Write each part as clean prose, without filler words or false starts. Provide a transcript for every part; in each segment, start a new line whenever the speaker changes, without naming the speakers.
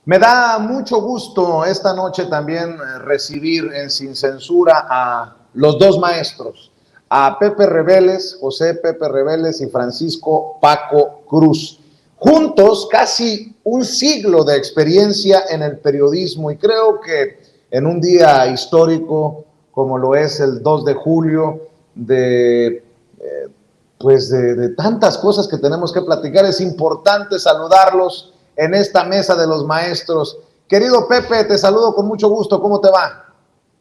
Me da mucho gusto esta noche también recibir en Sin Censura a los dos maestros, a Pepe Reveles, José Pepe Reveles y Francisco Paco Cruz. Juntos casi un siglo de experiencia en el periodismo y creo que en un día histórico como lo es el 2 de julio de tantas cosas que tenemos que platicar, es importante saludarlos en esta mesa de los maestros. Querido Pepe, te saludo con mucho gusto. ¿Cómo te va?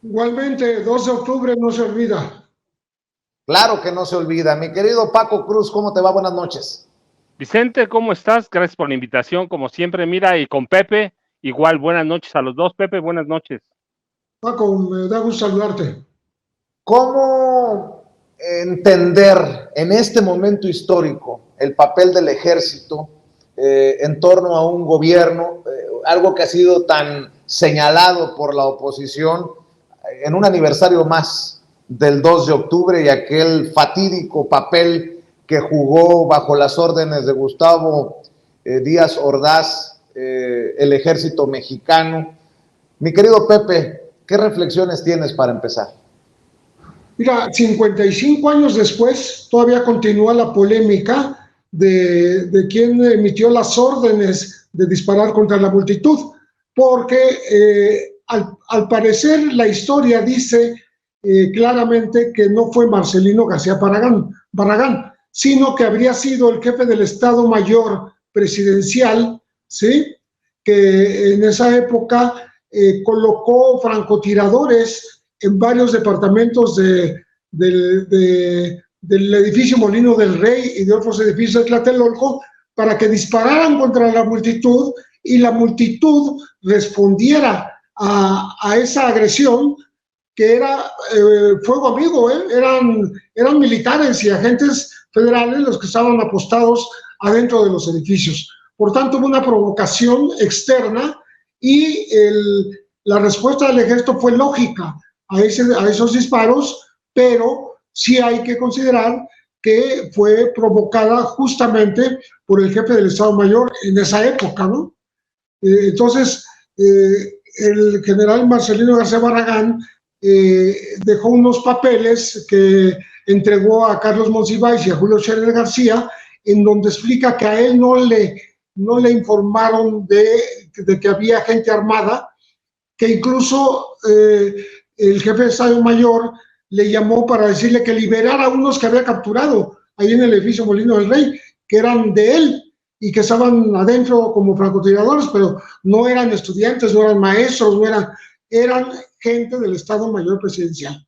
Igualmente, 2 de octubre no se olvida.
Claro que no se olvida. Mi querido Paco Cruz, ¿cómo te va? Buenas noches.
Vicente, ¿cómo estás? Gracias por la invitación, como siempre. Mira, y con Pepe, igual, buenas noches a los dos. Pepe, buenas noches.
Paco, me da gusto saludarte.
¿Cómo entender en este momento histórico el papel del ejército en torno a un gobierno, algo que ha sido tan señalado por la oposición en un aniversario más del 2 de octubre y aquel fatídico papel que jugó bajo las órdenes de Gustavo Díaz Ordaz el ejército mexicano? Mi querido Pepe, ¿qué reflexiones tienes para empezar?
Mira, 55 años después, todavía continúa la polémica de quién emitió las órdenes de disparar contra la multitud, porque al parecer la historia dice claramente que no fue Marcelino García Barragán, sino que habría sido el jefe del Estado Mayor presidencial, ¿sí? Que en esa época colocó francotiradores en varios departamentos del edificio Molino del Rey y de otros edificios de Tlatelolco para que dispararan contra la multitud y la multitud respondiera a esa agresión que era fuego amigo, eran militares y agentes federales los que estaban apostados adentro de los edificios. Por tanto, hubo una provocación externa y la respuesta del ejército fue lógica a esos disparos, pero sí hay que considerar que fue provocada justamente por el jefe del Estado Mayor en esa época, ¿no? Entonces, el general Marcelino García Barragán dejó unos papeles que entregó a Carlos Monsiváis y a Julio Scherer García, en donde explica que a él no le informaron de que había gente armada, que incluso el jefe de Estado Mayor le llamó para decirle que liberara a unos que había capturado ahí en el edificio Molino del Rey, que eran de él y que estaban adentro como francotiradores, pero no eran estudiantes, no eran maestros, eran gente del Estado Mayor presidencial.